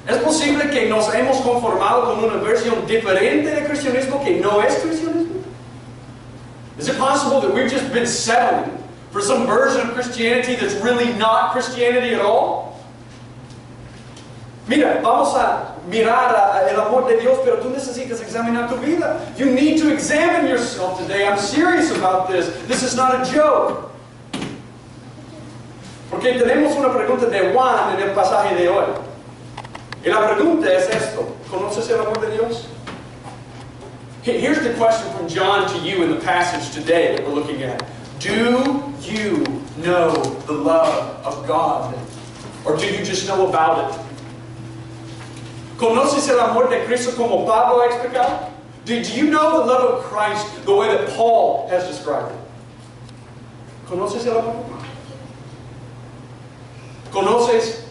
¿Es posible que nos hemos conformado con una versión diferente de cristianismo que no es cristianismo? Is it possible that we've just been settling for some version of Christianity that's really not Christianity at all? Mira, vamos a mirar el amor de Dios, pero tú necesitas examinar tu vida. You need to examine yourself today. I'm serious about this. This is not a joke. Porque tenemos una pregunta de Juan en el pasaje de hoy. Y la pregunta es esto: ¿conoces el amor de Dios? Here's the question from John to you in the passage today that we're looking at. Do you know the love of God? Or do you just know about it? ¿Conoces el amor de Cristo como Pablo ha explicado? Do you know the love of Christ the way that Paul has described it? ¿Conoces el amor? ¿Conoces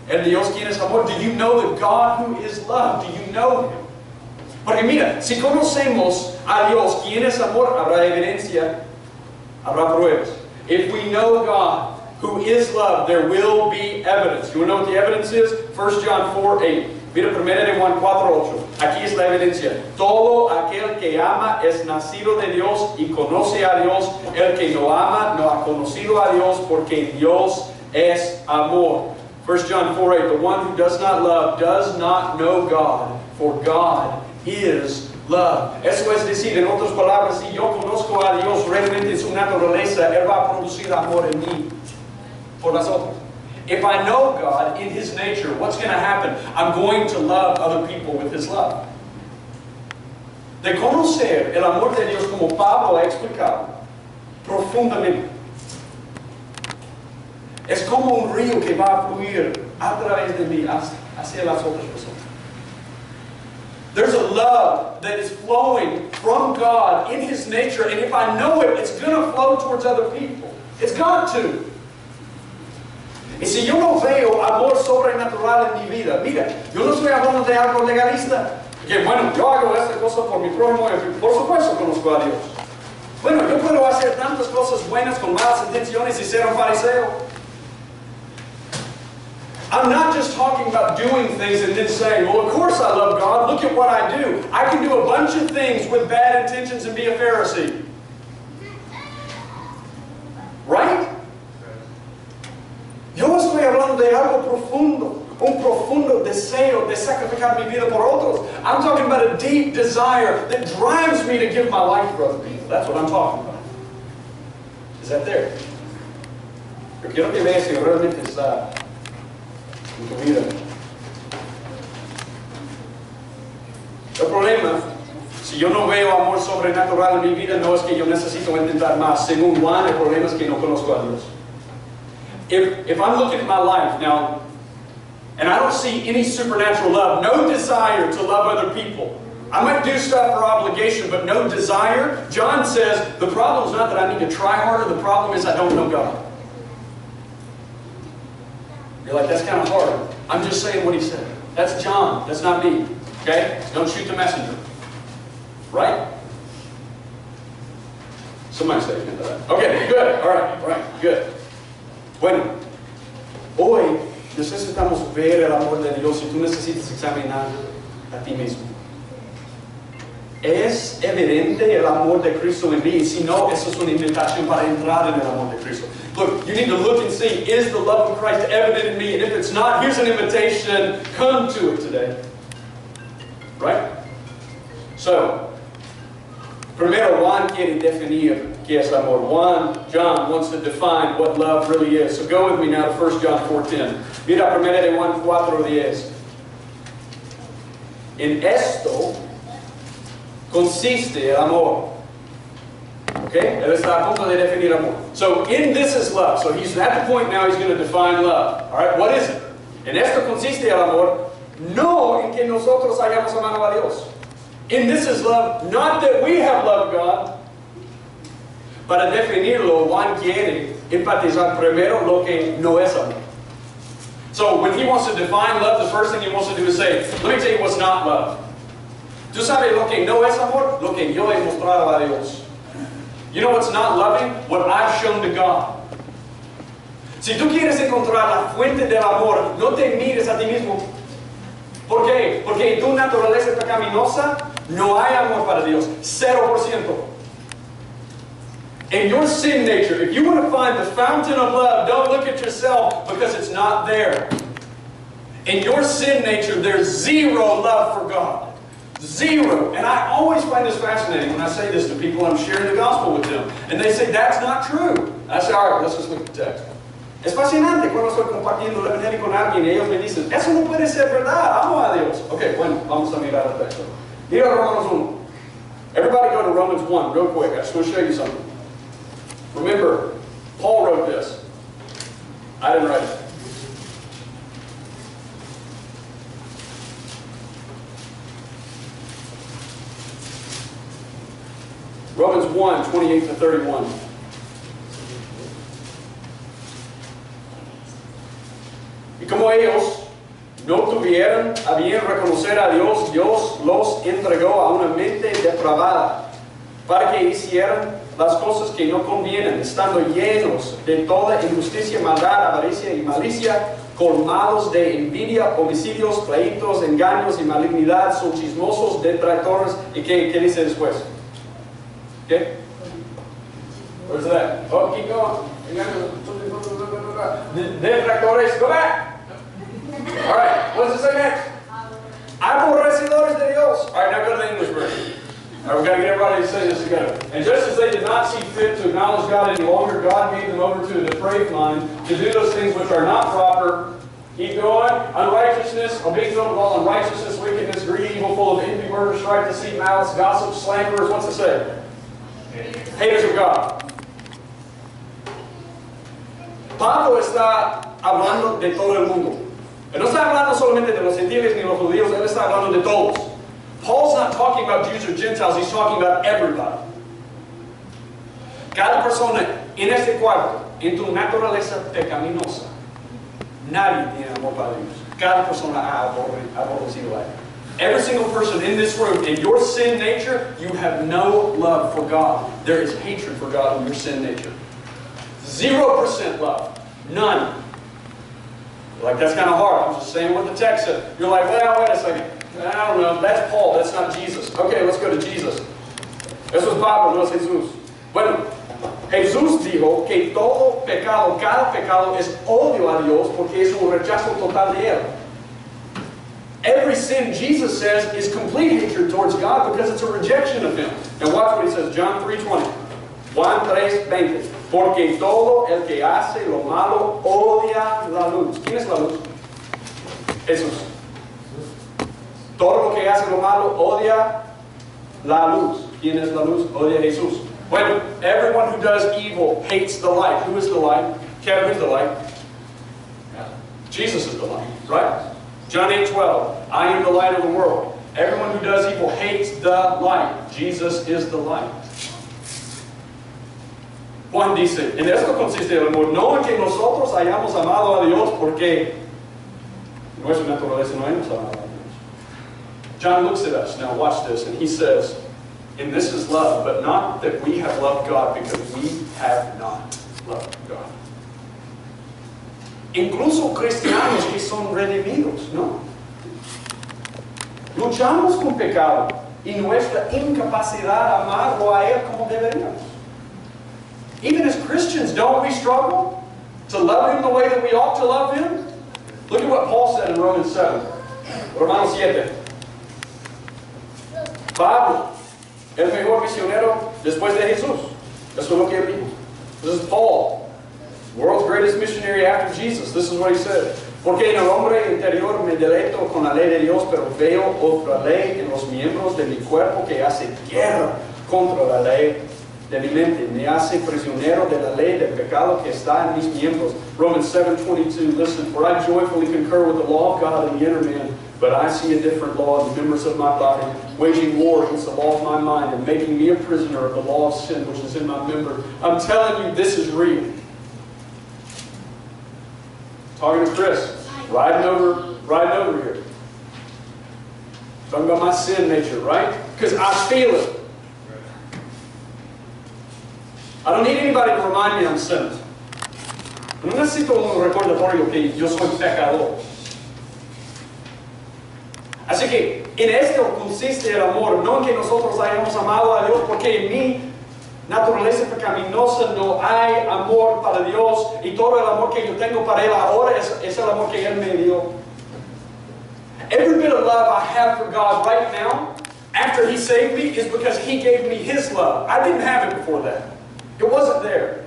el Dios quien es amor? Do you know the God who is love? Do you know Him? Porque mira, si conocemos a Dios quien es amor, habrá evidencia, habrá pruebas. If we know God who is love, there will be evidence. You want to know what the evidence is? 1 John 4:8. Mira, 1 de Juan 4:8. Aquí es la evidencia. Todo aquel que ama es nacido de Dios y conoce a Dios. El que no ama no ha conocido a Dios, porque Dios es amor. 1 John 4:8. The one who does not love does not know God, for God is love. Eso es decir, en otras palabras, si yo conozco a Dios realmente en su naturaleza, Él va a producir amor en mí por las otras. If I know God in His nature, what's going to happen? I'm going to love other people with His love. De conocer el amor de Dios como Pablo ha explicado profundamente. Es como un río que va a fluir a través de mí hacia las otras personas. There's a love that is flowing from God in His nature, and if I know it, it's going to flow towards other people. It's got to. Y si yo no veo amor sobrenatural en mi vida, mira, yo no estoy hablando de algo legalista, que bueno, yo hago esta cosa por mi prójimo, y por supuesto conozco a Dios. Bueno, yo puedo hacer tantas cosas buenas con malas intenciones y ser un fariseo. I'm not just talking about doing things and then saying, well, of course I love God, look at what I do. I can do a bunch of things with bad intentions and be a Pharisee. Right? Yo estoy hablando de algo profundo, un profundo deseo de sacrificar mi vida por otros. I'm talking about a deep desire that drives me to give my life for other people. That's what I'm talking about. Is that there? Yo quiero que veas si realmente está en tu vida. El problema, si yo no veo amor sobrenatural en mi vida, no es que yo necesito intentar más. Según Juan, el problema es que no conozco a Dios. If I'm looking at my life now, and I don't see any supernatural love, no desire to love other people, I might do stuff for obligation, but no desire, John says, the problem is not that I need to try harder, the problem is I don't know God. You're like, that's kind of hard. I'm just saying what he said. That's John, that's not me. Okay? Don't shoot the messenger. Right? Somebody say amen to that. Okay, good. All right, good. Bueno, hoy necesitamos ver el amor de Dios y tú necesitas examinar a ti mismo. ¿Es evidente el amor de Cristo en mí? Si no, eso es una invitación para entrar en el amor de Cristo. Look, you need to look and see, is the love of Christ evident in me? And if it's not, here's an invitation, come to it today. Right? So, primero Juan quiere definir qué es amor. John wants to define what love really is. So go with me now to 1 John 4:10. Mira 1 de Juan 4:10. En esto consiste el amor. Okay? Él está a punto de definir amor. So in this is love. So he's at the point now he's going to define love. All right? What is it? En esto consiste el amor, no en que nosotros hayamos amado a Dios. In this is love, not that we have loved God. Para definirlo, Juan quiere enfatizar primero lo que no es amor. So when he wants to define love, the first thing he wants to do is say, let me tell you what's not love. ¿Tú sabes lo que no es amor? Lo que yo he mostrado a Dios. You know what's not loving? What I've shown to God. Si tú quieres encontrar la fuente del amor, no te mires a ti mismo. ¿Por qué? Porque en tu naturaleza pecaminosa no hay amor para Dios. 0%. In your sin nature, if you want to find the fountain of love, don't look at yourself because it's not there. In your sin nature, there's zero love for God. Zero. And I always find this fascinating when I say this to people. I'm sharing the gospel with them. And they say, that's not true. I say, all right, let's just look at the text. Es fascinante cuando estoy compartiendo el evangelio con alguien y ellos me dicen, eso no puede ser verdad, amo a Dios. Ok, bueno, vamos a mirar el texto. Mira Romanos 1. Everybody go to Romans 1 real quick. I just want to show you something. Remember, Paul wrote this. I didn't write it. Romans 1, 28 to 31. Y como ellos no tuvieron a bien reconocer a Dios, Dios los entregó a una mente depravada para que hicieran las cosas que no convienen, estando llenos de toda injusticia, maldad, avaricia y malicia, colmados de envidia, homicidios, pleitos, engaños y malignidad, son chismosos, detractores. ¿Y qué dice después? ¿Qué? Where's that? Oh, keep going. Detractores, go back. All right, what does it say next? Aborrecedores de Dios. All right, now go to the English version. All right, we've got to get everybody to say this together. And just as they did not see fit to acknowledge God any longer, God gave them over to a depraved mind to do those things which are not proper. Keep going. Unrighteousness, or being filled with all unrighteousness, wickedness, greed, evil, full of envy, murder, strife, deceit, malice, gossip, slanderers. What's it say? Haters of God. Pablo está hablando de todo el mundo. Él no está hablando solamente de los gentiles ni los judíos, él está hablando de todos. Paul's not talking about Jews or Gentiles, he's talking about everybody. Cada persona en este cuarto, en tu naturaleza pecaminosa, nadie tiene amor para Dios. Cada persona ha aborrecido a él. Every single person in this room, in your sin nature, you have no love for God. There is hatred for God in your sin nature. 0% love. None. You're like, that's kind of hard. I'm just saying what the text said. You're like, well, wait a second. I don't know. That's Paul. That's not Jesus. Okay, let's go to Jesus. Eso es Pablo, no es Jesús. Bueno, Jesús dijo que todo pecado, cada pecado es odio a Dios porque es un rechazo total de Él. Every sin, Jesus says, is complete hatred towards God because it's a rejection of Him. And watch what He says, John 3:20. Juan 3:20. Porque todo el que hace lo malo odia la luz. ¿Quién es la luz? Jesús. Todo lo que hace lo malo odia la luz. ¿Quién es la luz? Odia Jesús. Bueno, everyone who does evil hates the light. Who is the light? Kevin, who's the light? Jesus is the light, right? John 8:12. I am the light of the world. Everyone who does evil hates the light. Jesus is the light. Juan dice, en esto consiste el amor, no en que nosotros hayamos amado a Dios, porque nuestra naturaleza no hemos amado a Dios. John looks at us, now watch this, and he says, and this is love, but not that we have loved God, because we have not loved God. Incluso cristianos que son redimidos, ¿no? Luchamos con pecado y nuestra incapacidad de amarlo a Él como deberíamos. Even as Christians, don't we struggle to love Him the way that we ought to love Him? Look at what Paul said in Romans 7. Romanos 7. Pablo, el mejor misionero después de Jesús. Eso es lo que él dijo. This is Paul, world's greatest missionary after Jesus. This is what he said. Porque en el hombre interior me deleito con la ley de Dios, pero veo otra ley en los miembros de mi cuerpo que hace guerra contra la ley de mi mente, me hace prisionero de la ley del pecado que está en mis miembros. Romans 7:22, listen, for I joyfully concur with the law of God in the inner man, but I see a different law in the members of my body, waging war against the law of my mind and making me a prisoner of the law of sin which is in my member. I'm telling you, this is real. Talking to Chris, riding over here. Talking about my sin nature, right? Because I feel it. I don't need anybody to remind me I'm sinner. No necesito un recordatorio que yo soy pecador. Así que en esto consiste el amor, no en que nosotros hayamos amado a Dios, porque en mi naturaleza pecaminosa no hay amor para Dios, y todo el amor que yo tengo para Él ahora es el amor que Él me dio. Every bit of love I have for God right now, after He saved me, is because He gave me His love. I didn't have it before that. It wasn't there.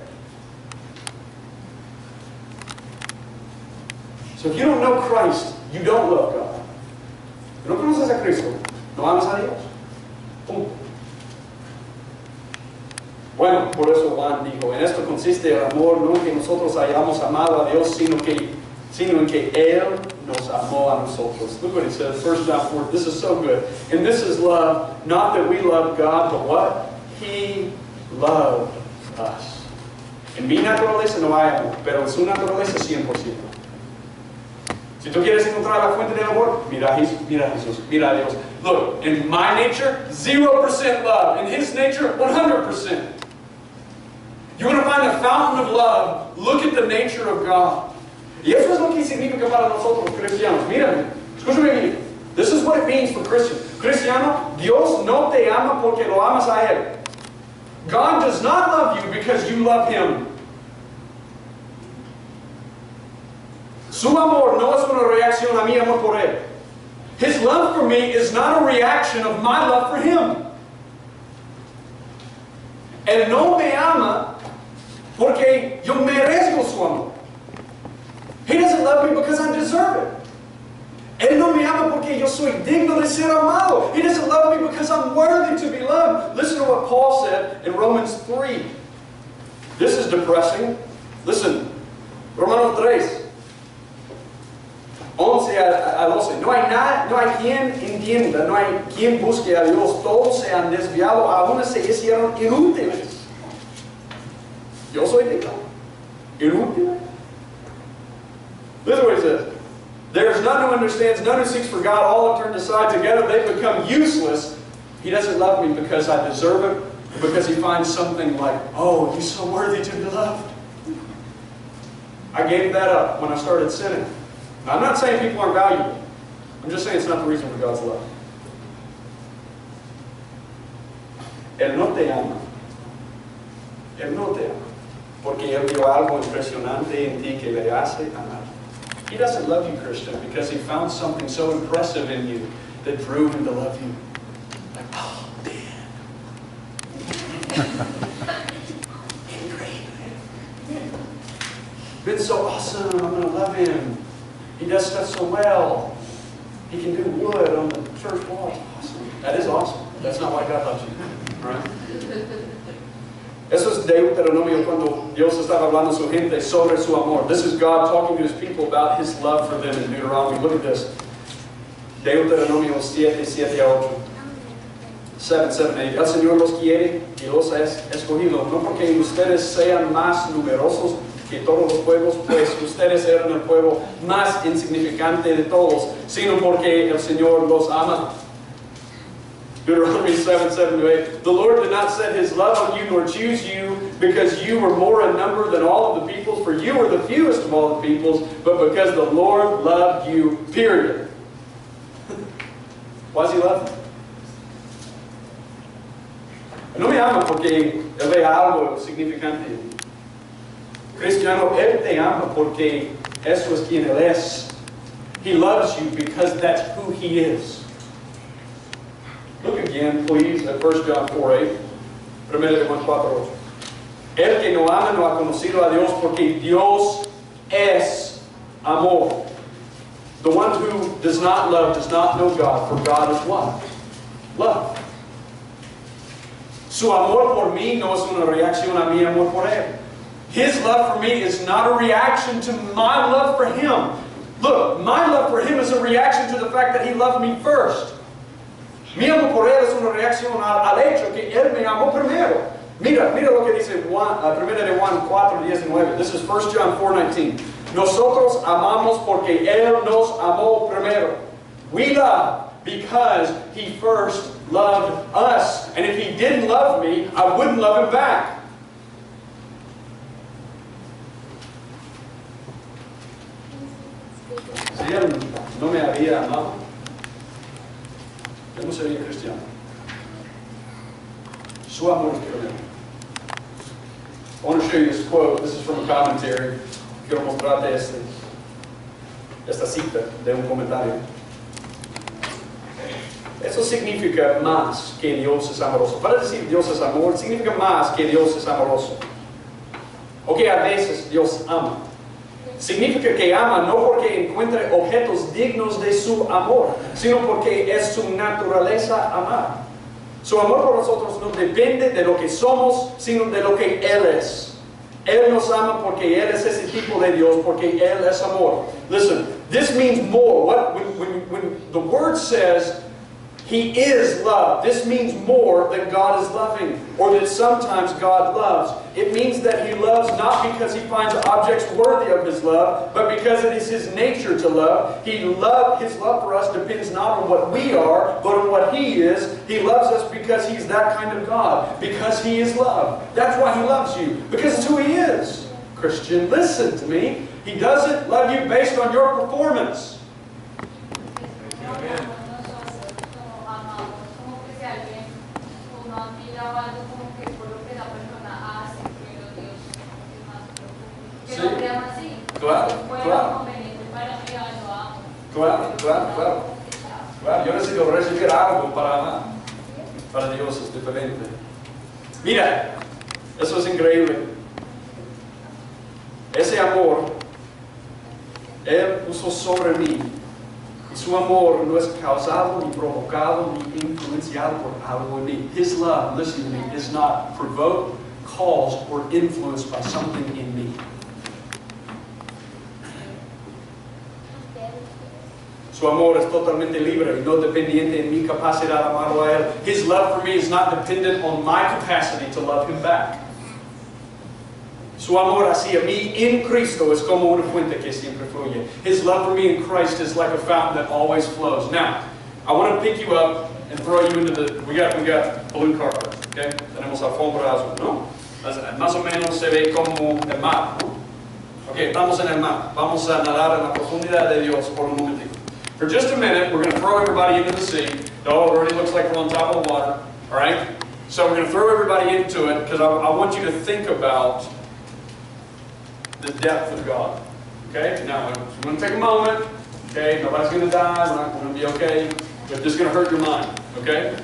So if you don't know Christ, you don't love God. Si no conoces a Cristo, no amas a Dios. Punto. Bueno, por eso Juan dijo, en esto consiste el amor, no en que nosotros hayamos amado a Dios, sino en que Él nos amó a nosotros. Look what he says, 1 John 4, this is so good. And this is love, not that we love God, but what? He loved us. En mi naturaleza no hay amor, pero en su naturaleza 100%. Si tú quieres encontrar la fuente del amor, mira a Jesús, mira a Dios. Look, in my nature, 0% love. In His nature, 100%. You want to find the fountain of love, look at the nature of God. Y eso es lo que significa para nosotros cristianos. Mírame, escúchame bien. This is what it means for Christian. Cristiano, Dios no te ama porque lo amas a Él. God does not love you because you love Him. Su amor no es una reacción a mi amor por Él. His love for me is not a reaction of my love for Him. Él no me ama porque yo merezco su amor. He doesn't love me because I deserve it. Él no me ama porque yo soy digno de ser amado. He doesn't love me because I'm worthy to be loved. Listen to what Paul said in Romans 3. This is depressing. Listen, Romanos 3. 11 a 12. No hay quien entienda, no hay quien busque a Dios. Todos se han desviado, aún se hicieron inútiles. Yo soy digno. Inútil. This is what he says. There is none who understands, none who seeks for God. All have turned aside. Together they become useless. He doesn't love me because I deserve it, because He finds something like, oh, you're so worthy to be loved. I gave that up when I started sinning. Now, I'm not saying people aren't valuable. I'm just saying it's not the reason for God's love. Él no te ama. Él no te ama. Porque Él vio algo impresionante en ti que le hace amar. He doesn't love you, Christian, because He found something so impressive in you that drew Him to love you. Like, oh, Dan. Been so awesome. I'm going to love him. He does stuff so well. He can do wood on the church wall. It's awesome. That is awesome. That's not why God loves you. Right? Eso es Deuteronomio cuando Dios estaba hablando a su gente sobre su amor. This is God talking to His people about His love for them in Deuteronomy. Look at this. Deuteronomio 7, 7 a 8. 7, 7, 8. El Señor los quiere y los ha escogido, no porque ustedes sean más numerosos que todos los pueblos, pues ustedes eran el pueblo más insignificante de todos, sino porque el Señor los ama. Deuteronomy 7, 7 to 8. The Lord did not set His love on you nor choose you because you were more in number than all of the peoples, for you were the fewest of all the peoples, but because the Lord loved you, period. Why does He love you? No me ama porque Él ve algo significante. Cristiano, Él te ama porque eso es quien Él es. He loves you because that's who He is. Look again, please, at 1 John 4, 8. 1 de Juan 4, 8. El que no ama no ha conocido a Dios porque Dios es amor. The one who does not love does not know God, for God is what? Love. Su amor por mí no es una reacción a mi amor por Él. His love for me is not a reaction to my love for Him. Look, my love for Him is a reaction to the fact that He loved me first. Mi amor por Él es una reacción al hecho que Él me amó primero. Mira lo que dice 1 de Juan 4, 19. This is 1 John 4, 19. Nosotros amamos porque Él nos amó primero. We love because He first loved us. And if He didn't love me, I wouldn't love Him back. Si Él no me había amado, Usted no sería cristiano. Su amor es tremendo. I want to show you this quote. This is from a commentary. Quiero mostrarte esta cita de un comentario. Eso significa más que Dios es amoroso. Para decir Dios es amor, significa más que Dios es amoroso. O que a veces Dios ama. Significa que ama no porque encuentre objetos dignos de su amor, sino porque es su naturaleza amar. Su amor por nosotros no depende de lo que somos, sino de lo que Él es. Él nos ama porque Él es ese tipo de Dios, porque Él es amor. Listen, this means more. When the word says He is love, this means more that God is loving, or that sometimes God loves. It means that He loves not because He finds objects worthy of His love, but because it is His nature to love. His love for us depends not on what we are, but on what He is. He loves us because He's that kind of God, because He is love. That's why He loves you, because it's who He is. Christian, listen to me. He doesn't love you based on your performance. Amen. Claro. Yo necesito recibir algo para amar. Para Dios es diferente. Mira, eso es increíble. Ese amor, Él puso sobre mí. Y su amor no es causado, ni provocado, ni influenciado por algo en mí. His love, listen to me, is not provoked, caused, or influenced by something in me. Su amor es totalmente libre y no dependiente en mi capacidad de amarlo a Él. His love for me is not dependent on my capacity to love Him back. Su amor hacia mí en Cristo es como una fuente que siempre fluye. His love for me in Christ is like a fountain that always flows. Now, I want to pick you up and throw you into the... We got balloon carpet, okay? Tenemos alfombra azul, ¿no? Más o menos se ve como el mar, ¿no? Ok, estamos en el mar. Vamos a nadar en la profundidad de Dios por un momentito. For just a minute, we're going to throw everybody into the sea. Oh, it already looks like we're on top of the water. All right? So we're going to throw everybody into it because I want you to think about the depth of God. Okay? Now, we're going to take a moment. Okay? Nobody's going to die. We're not going to be okay. But this is going to hurt your mind. Okay?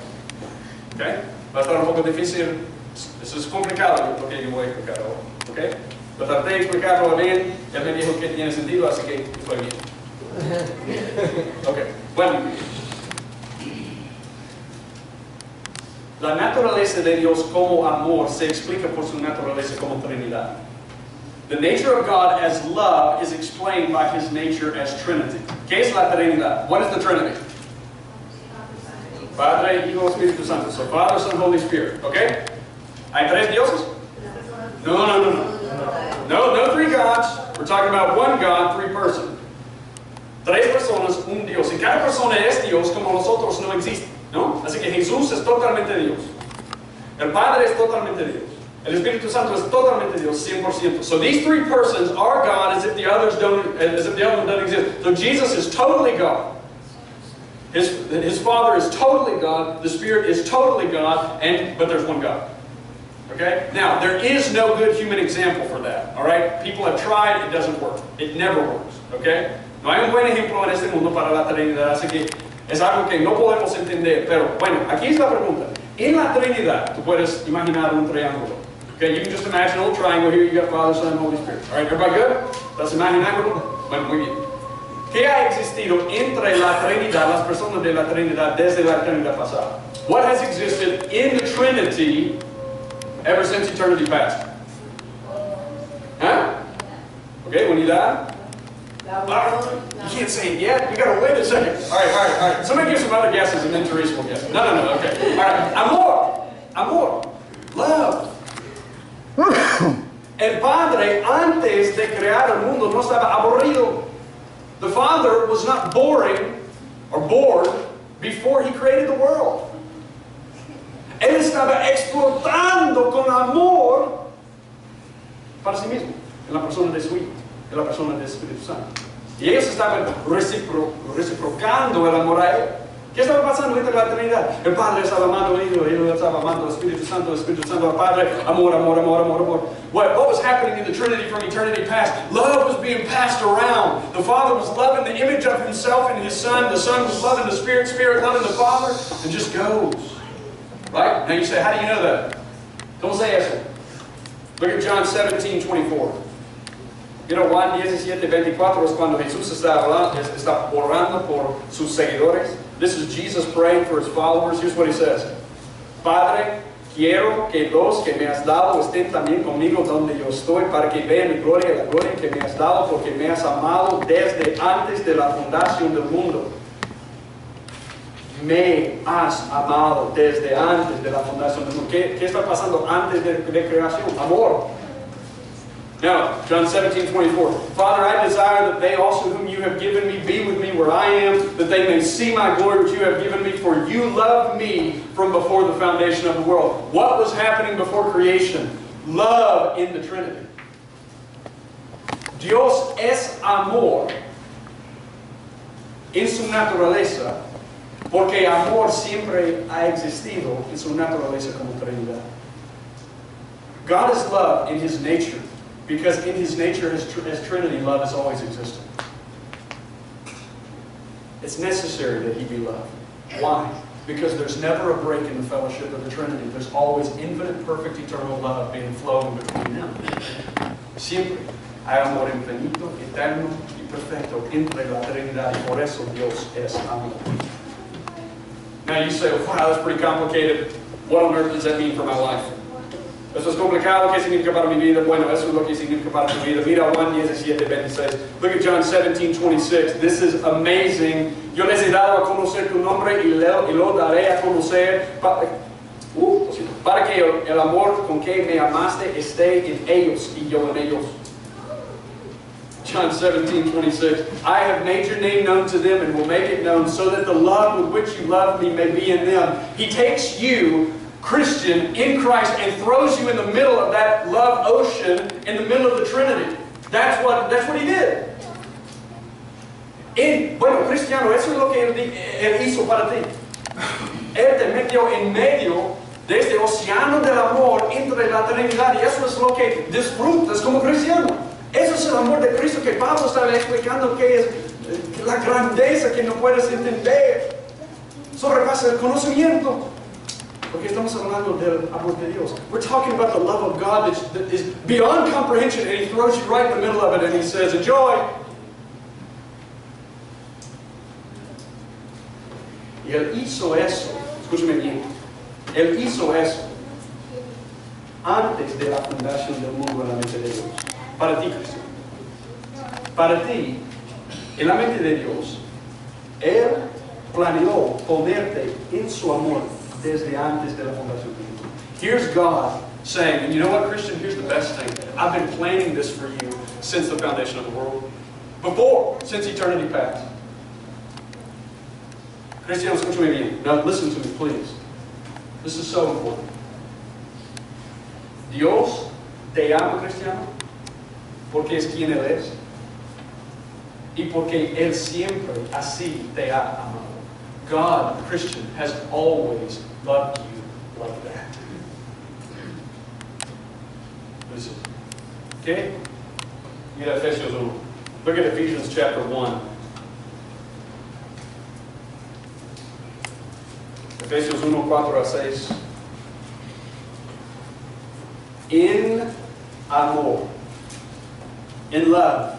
Okay? Va a estar un poco difícil. Eso es complicado lo que yo voy a explicar ahora. Okay? Lo traté de explicarlo bien. Él me dijo que tiene sentido, así que fue bien. Ok, bueno. La naturaleza de Dios como amor se explica por su naturaleza como Trinidad. The nature of God as love is explained by His nature as Trinity. ¿Qué es la Trinidad? What is the Trinity? Padre, Hijo, Espíritu Santo. So Father, Son, Holy Spirit. Okay? ¿Hay tres dioses? No, three gods. We're talking about one God, three persons. Tres personas, un Dios. Y cada persona es Dios como nosotros no existe, ¿no? Así que Jesús es totalmente Dios. El Padre es totalmente Dios. El Espíritu Santo es totalmente Dios, 100%. So these three persons are God as if the other one doesn't exist. So Jesus is totally God. His Father is totally God. The Spirit is totally God. But there's one God. Okay? Now, there is no good human example for that. All right? People have tried. It doesn't work. It never works. Okay? No hay un buen ejemplo en este mundo para la Trinidad, así que es algo que no podemos entender. Pero bueno, aquí es la pregunta. En la Trinidad, tú puedes imaginar un triángulo. Okay, you can just imagine a little triangle. Here you got Father, Son, and Holy Spirit. All right, everybody good? ¿Estás imaginando? Bueno, muy bien. ¿Qué ha existido entre la Trinidad, las personas de la Trinidad, desde la eternidad pasada? What has existed in the Trinity ever since eternity past? Huh? Okay, unidad. You can't say it yet. You gotta wait a second. All right. Somebody give some other guesses and then Teresa will guess. No. Okay. All right. Amor. Love. El Padre, antes de crear el mundo, no estaba aburrido. The Father was not boring or bored before He created the world. Él estaba explotando con amor para sí mismo, en la persona de su Hijo, en la persona del Espíritu Santo. Y ellos estaban reciprocando el amor a Él. ¿Qué estaba pasando entre la Trinidad? El Padre estaba amando al Hijo, el Hijo estaba amando al Espíritu Santo al Padre. Amor, amor, amor, amor, amor. What was happening in the Trinity from eternity past? Love was being passed around. The Father was loving the image of Himself in His Son. The Son was loving the Spirit, Spirit loving the Father. And just goes. Right? Now you say, how do you know that? ¿Cómo se eso? Look at John 17:24. You know, Juan 17:24 es cuando Jesús está orando por sus seguidores. This is Jesus praying for His followers. Here's what He says. Padre, quiero que los que me has dado estén también conmigo donde yo estoy, para que vean mi gloria, la gloria que me has dado, porque me has amado desde antes de la fundación del mundo. Me has amado desde antes de la fundación del mundo. ¿Qué está pasando antes de creación? Amor. Now, John 17:24. Father, I desire that they also whom you have given me be with me where I am, that they may see my glory which you have given me, for you loved me from before the foundation of the world. What was happening before creation? Love in the Trinity. Dios es amor en su naturaleza, porque amor siempre ha existido en su naturaleza como Trinidad. God is love in His nature, because in His nature, as Trinity, love has always existed. It's necessary that He be loved. Why? Because there's never a break in the fellowship of the Trinity. There's always infinite, perfect, eternal love being flowing between them. Siempre hay amor infinito, eterno y perfecto entre la Trinidad, y por eso Dios es amor. Now you say, wow, that's pretty complicated. What on earth does that mean for my life? Eso es complicado. ¿Qué significa para mi vida? Bueno, eso es lo que significa para tu vida. Mira Juan 17:26. Look at John 17:26. This is amazing. Yo les he dado a conocer tu nombre y lo daré a conocer para que el amor con que me amaste esté en ellos y yo en ellos. John 17:26. I have made your name known to them and will make it known, so that the love with which you love me may be in them. He takes you, Christian, in Christ, and throws you in the middle of that love ocean, in the middle of the Trinity. That's what He did. Bueno, cristiano, eso es lo que Él hizo para ti. Él te metió en medio de este océano del amor entre la Trinidad, y eso es lo que disfrutas como cristiano. Eso es el amor de Cristo que Pablo estaba explicando, que es la grandeza que no puedes entender. Sobrepasa el conocimiento. Porque estamos hablando del amor de Dios. We're talking about the love of God that is beyond comprehension, and He throws you right in the middle of it and He says, enjoy. Y Él hizo eso, escúchame bien, Él hizo eso antes de la fundación del mundo en la mente de Dios. Para ti, Cristo. Para ti, en la mente de Dios, Él planeó ponerte en su amor desde antes de la fundación del mundo. Here's God saying, and you know what, Christian, here's the best thing. I've been planning this for you since the foundation of the world. Before, since eternity past. Cristiano, escúchame bien. Now listen to me, please. This is so important. Dios te ama, Cristiano, porque es quien Él es. Y porque Él siempre así te ha amado. God, Christian, has always loved you like that. Listen. Okay? Mira Efesios 1. Look at Ephesians chapter 1. Efesios 1, 4-6. In amor. In love.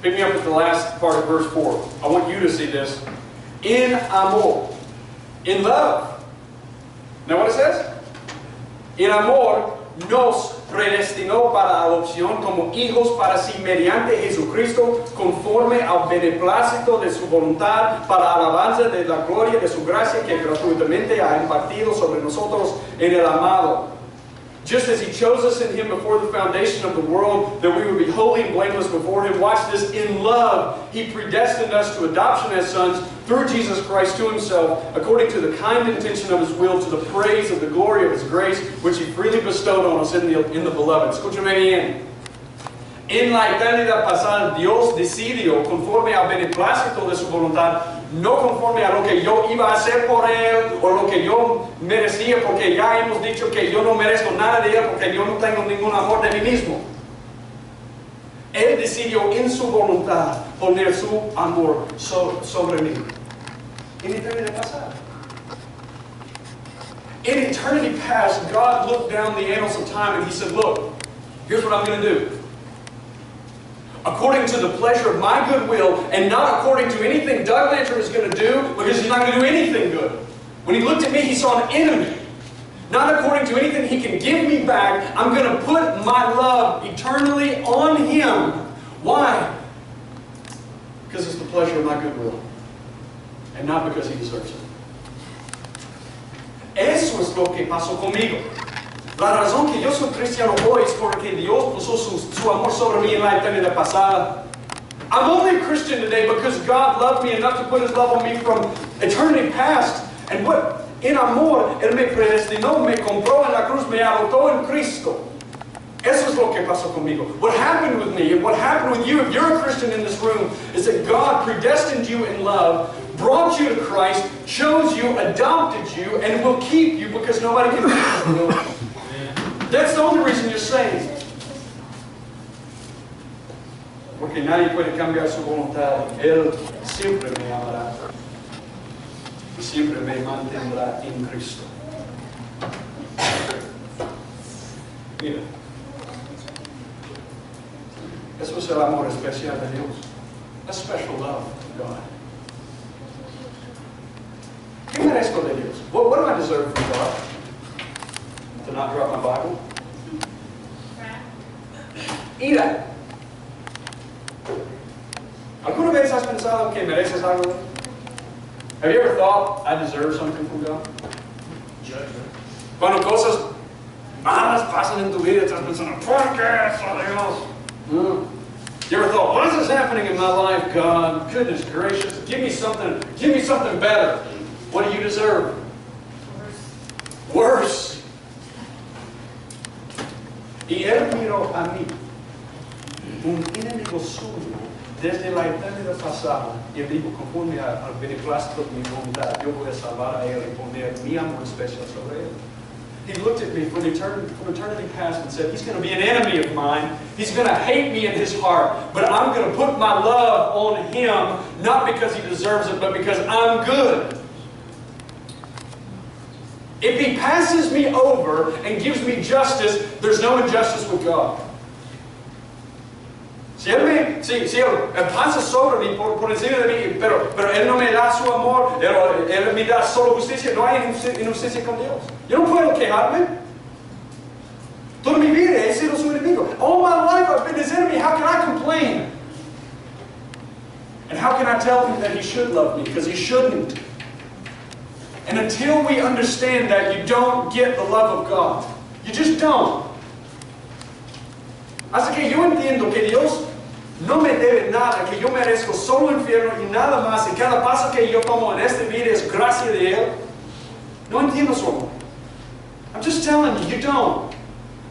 Pick me up at the last part of verse 4. I want you to see this. In amor. In love. Now what it says? En amor nos predestinó para adopción como hijos para sí mediante Jesucristo, conforme al beneplácito de su voluntad, para alabanza de la gloria de su gracia que gratuitamente ha impartido sobre nosotros en el amado. Just as He chose us in Him before the foundation of the world, that we would be holy and blameless before Him. Watch this. In love, He predestined us to adoption as sons through Jesus Christ to Himself, according to the kind intention of His will, to the praise of the glory of His grace, which He freely bestowed on us in the Beloved. Escúchame bien. En la eternidad pasada, Dios decidió, conforme al beneplácito de su voluntad, no conforme a lo que yo iba a hacer por Él o lo que yo merecía, porque ya hemos dicho que yo no merezco nada de Él porque yo no tengo ningún amor de mí mismo. Él decidió en su voluntad poner su amor sobre mí. En eternidad pasada. In eternity past, God looked down the annals of time and He said, look, here's what I'm going to do. According to the pleasure of my good will, and not according to anything Doug Lantern is going to do, because he's not going to do anything good. When he looked at me, he saw an enemy. Not according to anything he can give me back. I'm going to put my love eternally on him. Why? Because it's the pleasure of my good will. And not because he deserves it. Eso es lo que pasó conmigo. La razón que yo soy cristiano hoy es porque Dios puso su amor sobre mí en la eternidad pasada. I'm only a Christian today because God loved me enough to put His love on me from eternity past. And what? En amor, Él me predestinó, me compró en la cruz, me adoptó en Cristo. Eso es lo que pasó conmigo. What happened with me and what happened with you, if you're a Christian in this room, is that God predestined you in love, brought you to Christ, chose you, adopted you, and will keep you because nobody can keep you. That's the only reason you're saved. Porque nadie puede cambiar su voluntad. Él siempre me amará. Y siempre me mantendrá en Cristo. Mira. Eso es el amor especial de Dios. A special love of God. ¿Qué merezco de Dios? What do I deserve from God? To not drop my Bible? Ira. ¿Alguna vez has pensado que mereces algo? Have you ever thought, I deserve something from God? Judgment. Cuando cosas malas pasan en tu vida, estás pensando, ¿por qué eso, Dios? You ever thought, what is happening in my life, God? Goodness gracious, give me something better. What do you deserve? Worse. Y Él miró a mí, un enemigo suyo, desde la eternidad pasada, y Él dijo, conforme al beneplácito de mi voluntad, yo voy a salvar a Él y poner mi amor especial sobre Él. He looked at me from eternity past and said, He's going to be an enemy of mine. He's going to hate me in His heart. But I'm going to put my love on Him, not because He deserves it, but because I'm good. If He passes me over and gives me justice, there's no injustice with God. Si Él pasa sobre mí, por encima de mí, pero Él no me da su amor, Él me da solo justicia, no hay injusticia con Dios. Yo no puedo quejarme. Toda mi vida he sido su enemigo. All my life I've been His enemy. How can I complain? And how can I tell Him that He should love me? Because He shouldn't. And until we understand that, you don't get the love of God. You just don't. Hasta que yo entiendo que Dios no me debe nada, que yo merezco solo infierno y nada más, y cada paso que yo tomo en esta vida es gracia de Él, no entiendo su amor. I'm just telling you, you don't.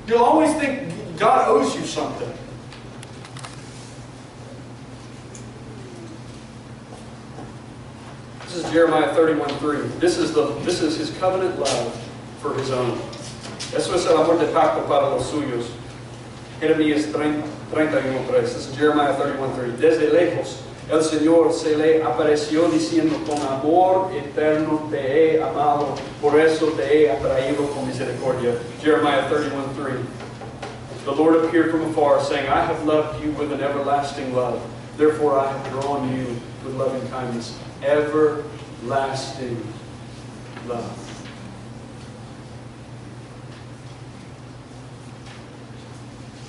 You'll always think God owes you something. This is Jeremiah 31:3. This is His covenant love for His own. Eso es el amor de pacto para los suyos. Jeremías 31:3. This is Jeremiah 31:3. Desde lejos el Señor se le apareció diciendo, con amor eterno te he amado, por eso te he atraído con misericordia. Jeremiah 31:3. The Lord appeared from afar, saying, I have loved you with an everlasting love. Therefore I have drawn you with loving kindness. Everlasting love.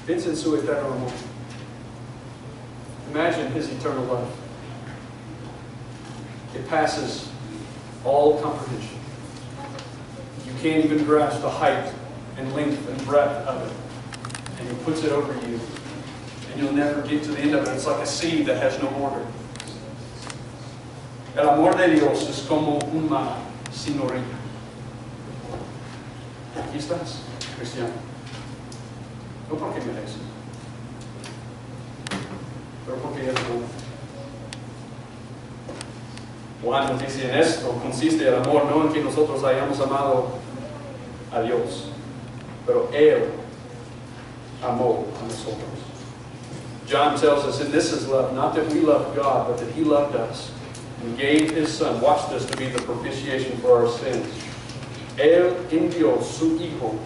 Piensa en su eterno amor. Imagine His eternal love. It passes all comprehension. You can't even grasp the height and length and breadth of it. And He puts it over you. And you'll never get to the end of it. It's like a sea that has no border. El amor de Dios es como un mar sin orilla. Aquí estás, cristiano. No porque mereces, pero porque es bueno. Juan nos dice, en esto consiste el amor, no en que nosotros hayamos amado a Dios, pero Él amó a nosotros. John tells us, and this is love, not that we loved God, but that He loved us and gave His Son, watch this, to be the propitiation for our sins. Él envió su Hijo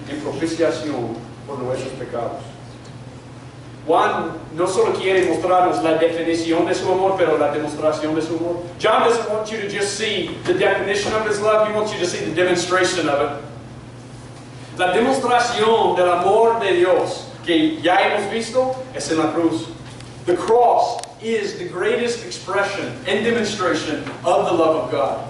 en propiciación por nuestros pecados. Juan no solo quiere mostrarnos la definición de su amor, pero la demostración de su amor. John doesn't want you to just see the definition of His love, He wants you to see the demonstration of it. La demostración del amor de Dios que ya hemos visto es en la cruz. The cross is the greatest expression and demonstration of the love of God.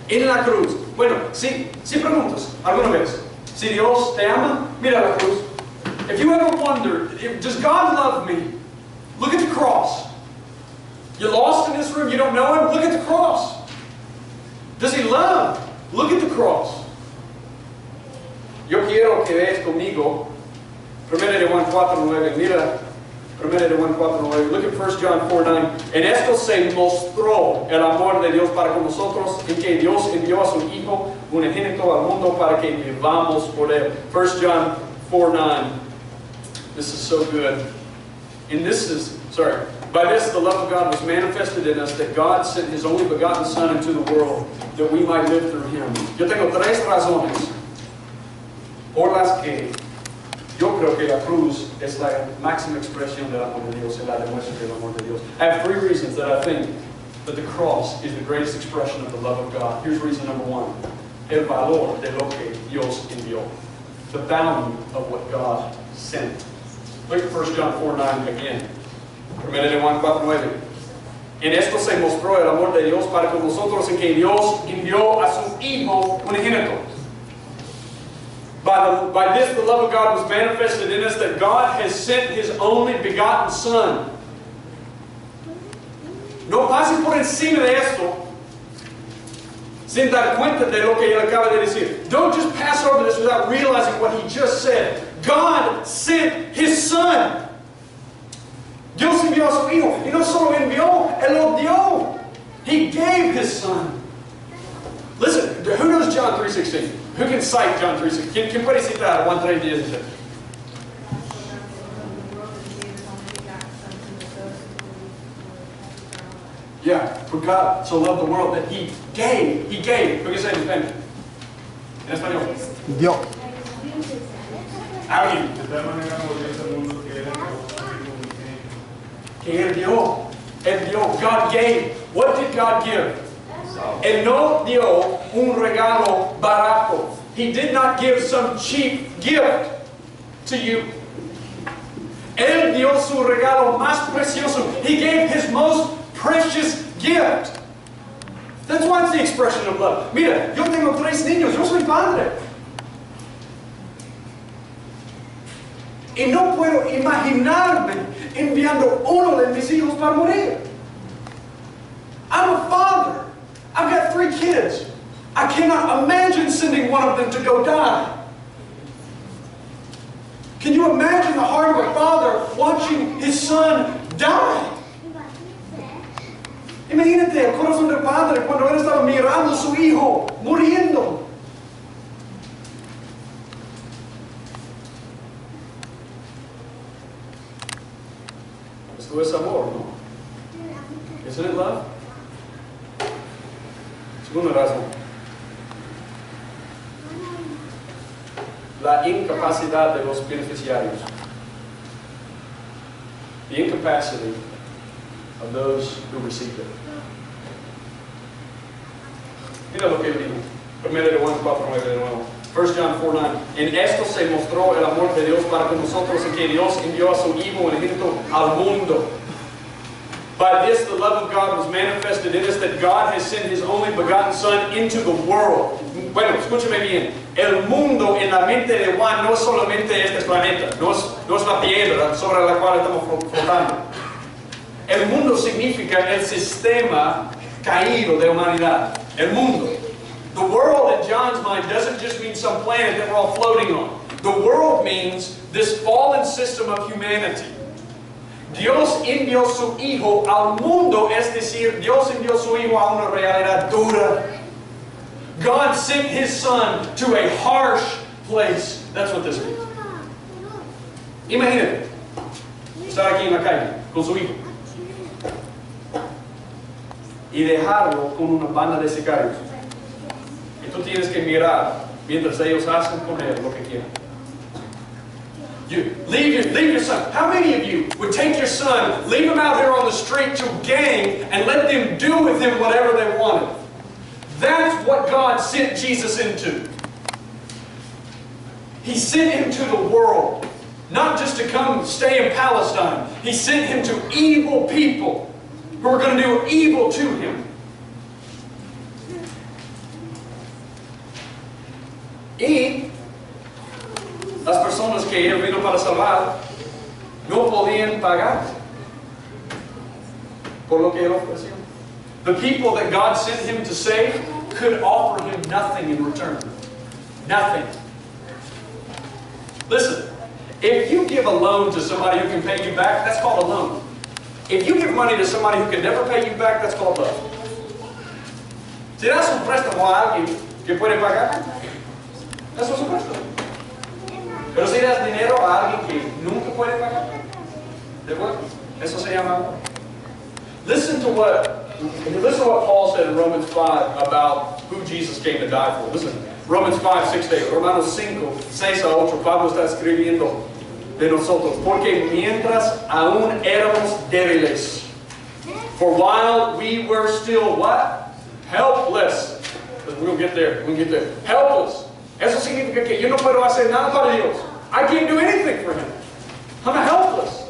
En la cruz. Bueno, si preguntas alguna vez, si Dios te ama, mira la cruz. If you ever wonder, does God love me? Look at the cross. You're lost in this room, you don't know Him? Look at the cross. Does He love? Look at the cross. Yo quiero que veas conmigo 1 de Juan 4:9. Mira 1 de Juan 4:9. Look at 1 John 4:9. En esto se mostró el amor de Dios para con nosotros, en que Dios envió a su Hijo unigénito al mundo para que vivamos por Él. 1 John 4:9. This is so good. By this the love of God was manifested in us, that God sent His only begotten Son into the world, that we might live through Him. Yo tengo tres razones por las que yo creo que la cruz es la máxima expresión del amor de Dios, y la demuestra del amor de Dios. I have three reasons that I think that the cross is the greatest expression of the love of God. Here's reason number one. El valor de lo que Dios envió. The value of what God sent. Look at 1 John 4:9 again. 1 de Juan 4:9. En esto se mostró el amor de Dios para con nosotros, en que Dios envió a su Hijo unigénito. By this the love of God was manifested in us, that God has sent His only begotten Son. No pases por encima de esto sin dar cuenta de lo que Él acaba de decir. Don't just pass over this without realizing what He just said. God sent His Son. Dios envió a su Hijo. Y no solo envió, Él lo dio. He gave His Son. Listen, who knows John 3:16? Who can cite John 3:16? ¿Quién puede citar Juan 3:16? Yeah, for God so loved the world that He gave. He gave. Who can say it in Spanish? En español. Dio. Alguien. Que Él dio. Él dio. God gave. What did God give? Él no dio un regalo barato. He did not give some cheap gift to you. Él dio su regalo más precioso. He gave His most precious gift. That's why it's the expression of love. Mira, yo tengo 3 niños. Yo soy padre. Y no puedo imaginarme enviando uno de mis hijos para morir. I'm a father. I've got 3 kids. I cannot imagine sending one of them to go die. Can you imagine the heart of a father watching his son die? Imagínate el corazón del padre cuando él estaba mirando a su hijo muriendo. Esto es amor, ¿no? Isn't it love? Segunda razón. La incapacidad de los beneficiarios. The incapacity of those who received it. Mira lo que él dijo. 1 de Juan 4:9 de nuevo. 1 John 4:9. En esto se mostró el amor de Dios para con nosotros, en que Dios envió a su Hijo unigénito al mundo. By this the love of God was manifested in us, that God has sent His only begotten Son into the world. Bueno, escúchame bien. El mundo en la mente de Juan no es solamente este planeta, no es la piedra sobre la cual estamos flotando. El mundo significa el sistema caído de humanidad. El mundo. The world in John's mind doesn't just mean some planet that we're all floating on. The world means this fallen system of humanity. Dios envió su Hijo al mundo, es decir, Dios envió su Hijo a una realidad dura. God sent His Son to a harsh place. That's what this means. Imagínate estar aquí en la calle con su hijo y dejarlo con una banda de sicarios. Y tú tienes que mirar mientras ellos hacen con él lo que quieran. Leave your son. How many of you would take your son, leave him out here on the street to gang, and let them do with him whatever they wanted? That's what God sent Jesus into. He sent him to the world, not just to come stay in Palestine. He sent him to evil people who are going to do evil to him. Y las personas que Él vino para salvar no podían pagar por lo que Él ofreció. The people that God sent Him to save could offer Him nothing in return. Nothing. Listen, if you give a loan to somebody who can pay you back, that's called a loan. If you give money to somebody who can never pay you back, that's called love. Si das un préstamo a alguien que puede pagar, eso es un préstamo. Pero si das dinero a alguien que nunca puede pagar, ¿de acuerdo? Eso se llama amor. Listen to what Paul said in Romans 5 about who Jesus came to die for. Listen, Romans 5, 6 to 8. Romanos 5, 6 a 8. Pablo está escribiendo de nosotros. Porque mientras aún éramos débiles, for while we were still what? Helpless. We'll get there. We'll get there. Helpless. Eso significa que yo no puedo hacer nada para Dios. I can't do anything for Him. I'm helpless.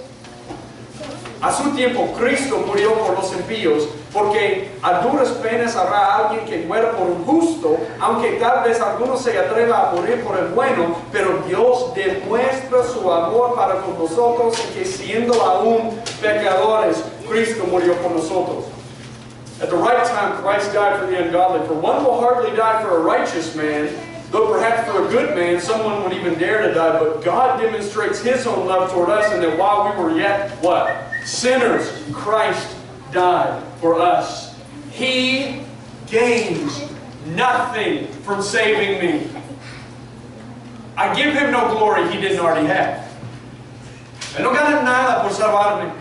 A su tiempo, Cristo murió por los impíos, porque a duras penas habrá alguien que muera por un justo, aunque tal vez alguno se atreva a morir por el bueno, pero Dios demuestra su amor para con nosotros, en que siendo aún pecadores, Cristo murió por nosotros. At the right time, Christ died for the ungodly, for one will hardly die for a righteous man, though perhaps for a good man, someone would even dare to die. But God demonstrates His own love toward us, and that while we were yet, what? Sinners, Christ died for us. He gains nothing from saving me. I give Him no glory He didn't already have. Él no gana nada por salvarme.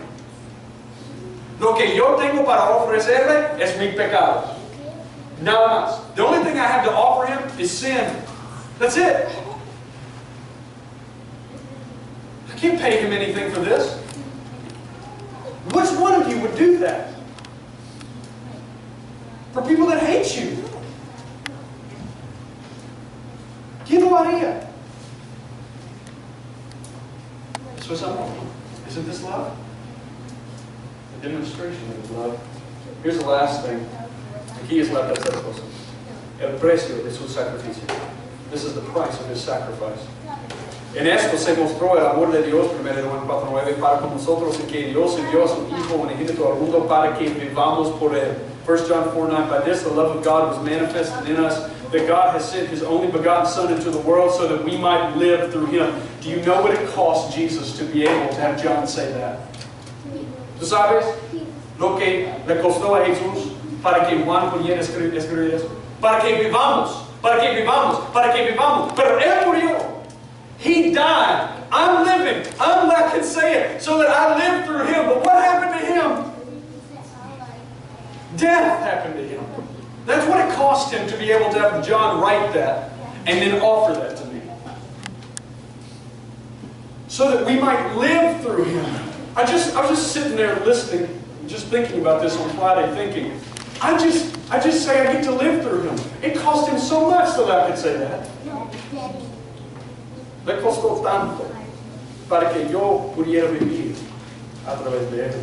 Lo que yo tengo para ofrecerle es mi pecado. Nada más. The only thing I have to offer Him is sin. That's it. I can't pay Him anything for this. Which one of you would do that? For people that hate you. ¿Quién lo haría? Eso es amor. Isn't this love? A demonstration of love. Here's the last thing. Aquí es la tercera cosa. El precio de su sacrificio. This is the price of His sacrifice. En esto se mostró el amor de Dios, 1 Juan 4:9, para con nosotros, en que Dios envió a su Hijo unigénito al mundo para que vivamos por Él. 1 John 4:9, by this the love of God was manifested in us, that God has sent His only begotten Son into the world so that we might live through Him. Do you know what it cost Jesus to be able to have John say that? ¿Tú sabes lo que le costó a Jesús para que Juan pudiera escribir eso? Para que vivamos, para que vivamos, para que vivamos. Pero Él murió. He died. I'm living. I can say it so that I live through Him. But what happened to Him? Death happened to Him. That's what it cost Him to be able to have John write that and then offer that to me. So that we might live through Him. I was just sitting there listening, just thinking about this on Friday, thinking, I just say I get to live through Him. It cost Him so much so that I could say that. Le costó tanto para que yo pudiera vivir a través de Él.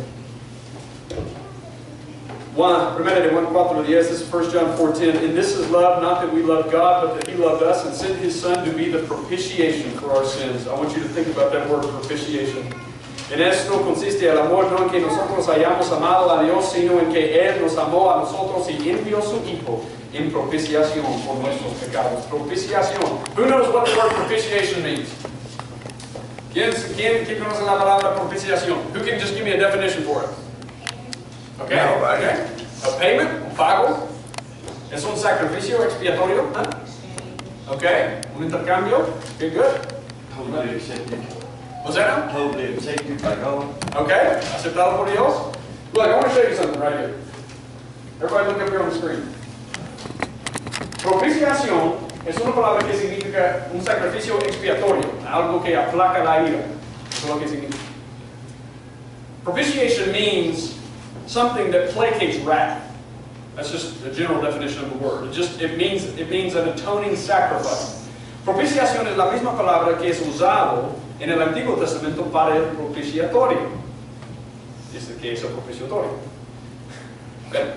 1 Juan 4:10, this is 1 John 4:10. And this is love, not that we love God, but that He loved us and sent His Son to be the propitiation for our sins. I want you to think about that word, propitiation. En esto consiste el amor, no en que nosotros hayamos amado a Dios, sino en que Él nos amó a nosotros y envió su Hijo en propiciación por nuestros pecados. Propiciación. Who knows what the word propitiation means? ¿Quién conoce la palabra propiciación? Who can just give me a definition for it? Okay, No, right. okay. A payment, un pago. Es un sacrificio expiatorio. Okay, un intercambio. Okay, good. Totally accepted. What's that now? Totally accepted by God. Okay, aceptado por Dios. Look, I want to show you something right here. Everybody look up here on the screen. Propiciación es una palabra que significa un sacrificio expiatorio, algo que aplaca la ira. Eso es lo que significa. Propitiation means something that placates wrath. That's just the general definition of the word. It means an atoning sacrifice. Propiciación es la misma palabra que es usado en el Antiguo Testamento para el propiciatorio. Dice que es el propiciatorio. Okay.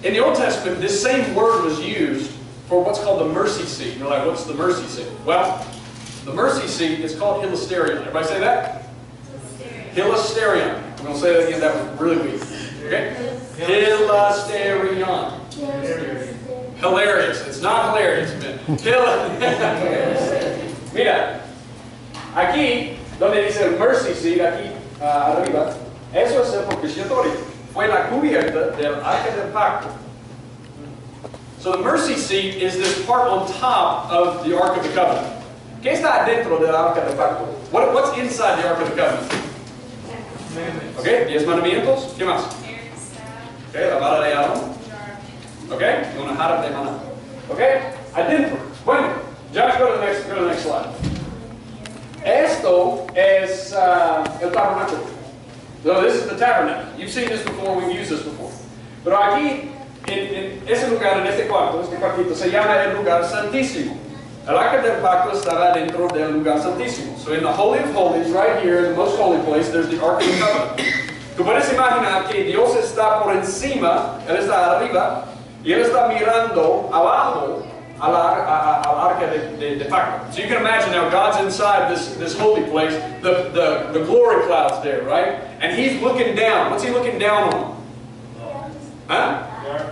In the Old Testament, this same word was used for what's called the mercy seat. You're like, what's the mercy seat? Well, the mercy seat is called hilasterion. Everybody say that? Hilasterion. I'm going to say that again. That was really weak. Okay? Hilasterion. Hilarious. It's not hilarious, man. Mira, aquí, donde dice el mercy seat, aquí arriba, eso es el propiciatorio. Fue la cubierta del arca del pacto. So the mercy seat is this part on top of the Ark of the Covenant. ¿Qué está dentro del arca del pacto? What's inside the Ark of the Covenant? Okay, 10 mandamientos. ¿Qué más? Okay, la vara de Aarón. Okay, y una jarra de maná. Okay, adentro. Bueno, Josh, go to the next slide. Esto es el tabernáculo. So this is the tabernacle. You've seen this before, we've used this before. Pero aquí, en ese lugar, en este cuartito, se llama el lugar santísimo. El arca del pacto estaba dentro del lugar santísimo. So in the Holy of Holies, right here, in the most holy place, there's the Ark of the Covenant. Tú puedes imaginar que Dios está por encima, Él está arriba, y Él está mirando abajo al arca de pacto. So you can imagine now God's inside this holy place, the glory clouds there, right? And He's looking down. What's He looking down on? Huh?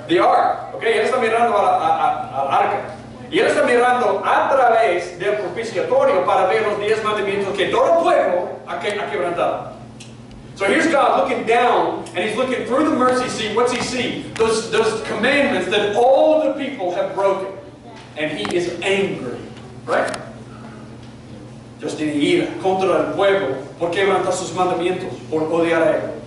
The ark. Okay, Él está mirando al arca. Y Él está mirando a través del propiciatorio para ver los 10 mandamientos que todo el pueblo ha quebrantado. So here's God looking down, and He's looking through the mercy seat. What's He see? Those commandments that all of the people have broken. And He is angry. Right? Dios tiene ira contra el pueblo por quebrantar sus mandamientos, por odiar a Él.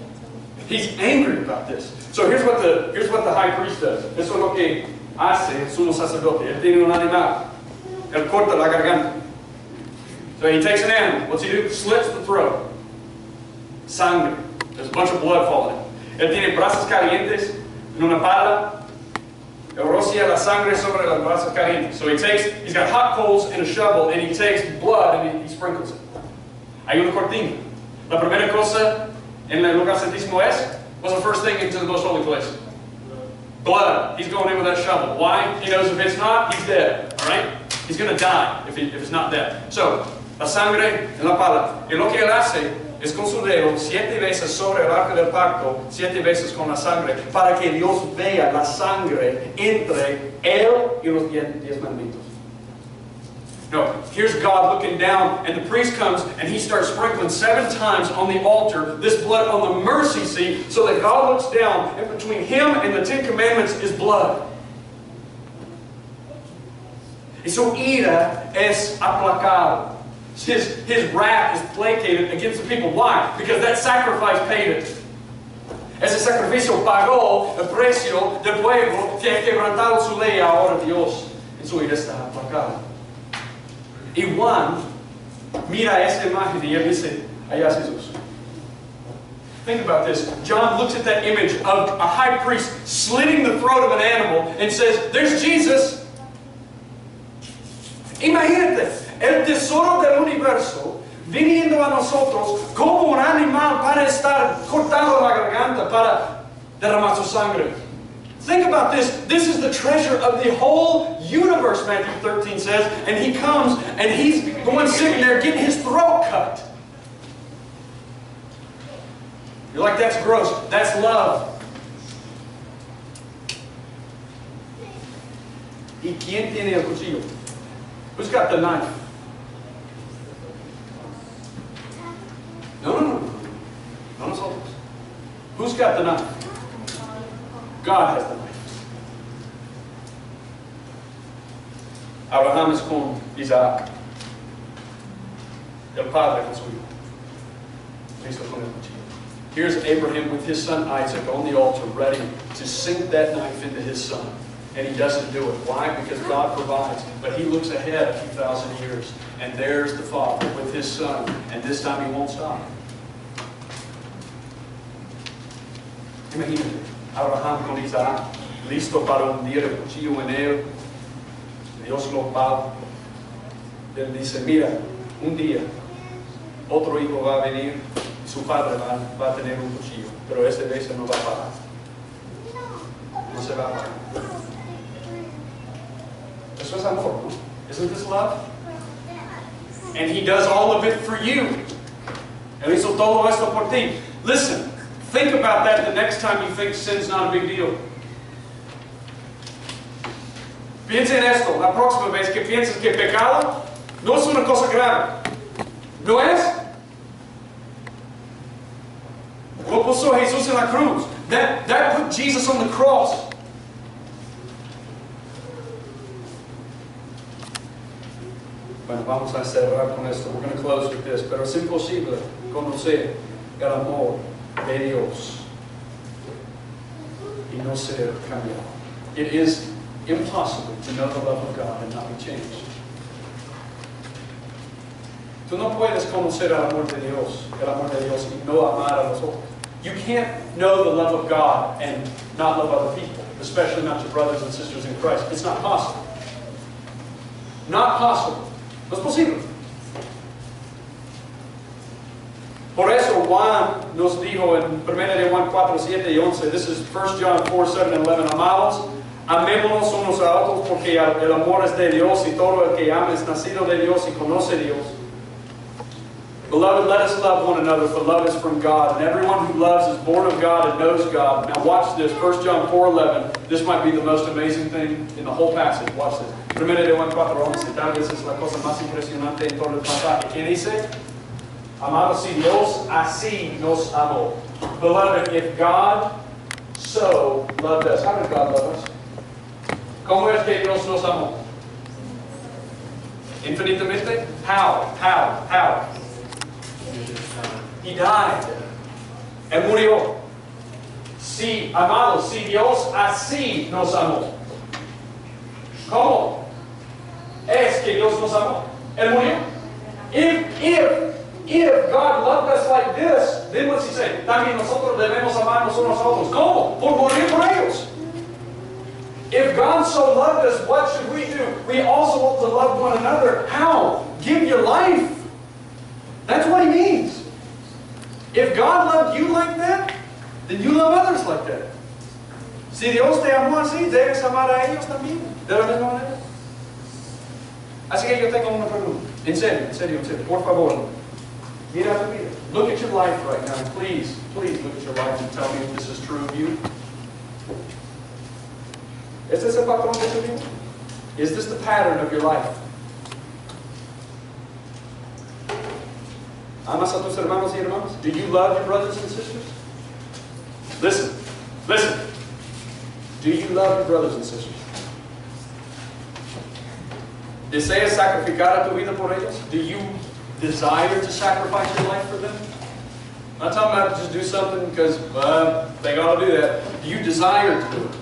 He's angry about this. So here's what the high priest does. Eso es lo que hace el sumo sacerdote. Él tiene un animal. Él corta la garganta. So he takes an animal. What's he do? Slits the throat. Sangre. There's a bunch of blood falling. Él tiene brasas calientes en una pala. Él rocía la sangre sobre las brasas calientes. So he's got hot coals and a shovel, and he takes blood and he sprinkles it. Hay una cortina. La primera cosa en el lugar santísimo what's the first thing into the most holy place? Blood. He's going in with that shovel. Why? He knows if it's not, he's dead. Alright? He's going to die if it's not dead. So, la sangre en la pala. Y lo que él hace es con su dedo 7 veces sobre el arca del pacto, 7 veces con la sangre, para que Dios vea la sangre entre él y los 10 mandamientos. No, here's God looking down, and the priest comes and he starts sprinkling 7 times on the altar this blood on the mercy seat, so that God looks down, and between him and the 10 commandments is blood. Y su ira es aplacado. His wrath is placated against the people. Why? Because that sacrifice paid it. Ese sacrificio pagó el precio del pueblo que ha quebrantado su ley. Ahora Dios en su ira está aplacado. Y Juan mira esta imagen y él dice, allá es Jesús. Think about this. John looks at that image of a high priest slitting the throat of an animal and says, there's Jesus. Imagínate, el tesoro del universo viniendo a nosotros como un animal para estar cortado la garganta, para derramar su sangre. Think about this. This is the treasure of the whole universe, Matthew 13 says. And he comes and he's going sitting there getting his throat cut. You're like, that's gross. That's love. ¿Y quién tiene el cuchillo? Who's got the knife? Who's got the knife? God has the knife. Abraham es con Isaac. El padre con su hijo. Listo con el cuchillo. Here's Abraham with his son Isaac on the altar, ready to sink that knife into his son. And he doesn't do it. Why? Because God provides. But he looks ahead a few thousand years. And there's the father with his son. And this time he won't stop. Imagínate, Abraham con Isaac, listo para hundir el cuchillo en él. Dios lo va. Él dice, mira, un día otro hijo va a venir y su padre va a tener un cuchillo. Pero ese vez no va a parar. No se va a parar. Eso es amor, ¿no? Isn't this love? And he does all of it for you. Él hizo todo esto por ti. Listen, think about that the next time you think sin's not a big deal. Piensa en esto la próxima vez que pienses que pecado no es una cosa grave. ¿No es? Lo puso Jesús en la cruz. That put Jesus on the cross. Bueno, vamos a cerrar con esto. We're going to close with this. Pero es imposible conocer el amor de Dios y no ser cambiado. It is impossible to know the love of God and not be changed. Tú no puedes conocer el amor de Dios y no amar a los otros. You can't know the love of God and not love other people, especially not your brothers and sisters in Christ. It's not possible. Not possible. No es posible. Por eso Juan nos dijo en 1 de Juan 4, 7 y 11, this is 1 John 4, 7 and 11, amados, amémonos unos a otros porque el amor es de Dios y todo el que ama es nacido de Dios y conoce a Dios. Beloved, let us love one another, for love is from God, and everyone who loves is born of God and knows God. Now watch this, 1 John 4:11. This might be the most amazing thing in the whole passage. Watch this. 1 de Juan 4:11. Tal vez es la cosa más impresionante en todo el pasaje. ¿Qué dice? Amados, si Dios así nos amó. Beloved, if God so loved us. How did God love us? ¿Cómo es que Dios nos amó? Infinitamente? How? He died. Él murió. Sí, amados, si Dios así nos amó. ¿Cómo? Es que Dios nos amó. Él murió. If God loved us like this, then what's he saying? También nosotros debemos amarnos unos a otros. ¿Cómo? Por morir por ellos. If God so loved us, what should we do? We also want to love one another. How? Give your life. That's what he means. If God loved you like that, then you love others like that. Si Dios te amó así, debes amar a ellos también. De la misma manera. Así que yo tengo una pregunta. En serio, por favor. Mira tu vida. Look at your life right now. Please look at your life and tell me if this is true of you. ¿Este es el patrón de tu vida? Is this the pattern of your life? ¿Amas a tus hermanos y hermanas? Do you love your brothers and sisters? Listen. Do you love your brothers and sisters? ¿Deseas sacrificar a tu vida por ellos? Do you desire to sacrifice your life for them? I'm not talking about just do something because they got to do that. Do you desire to do it?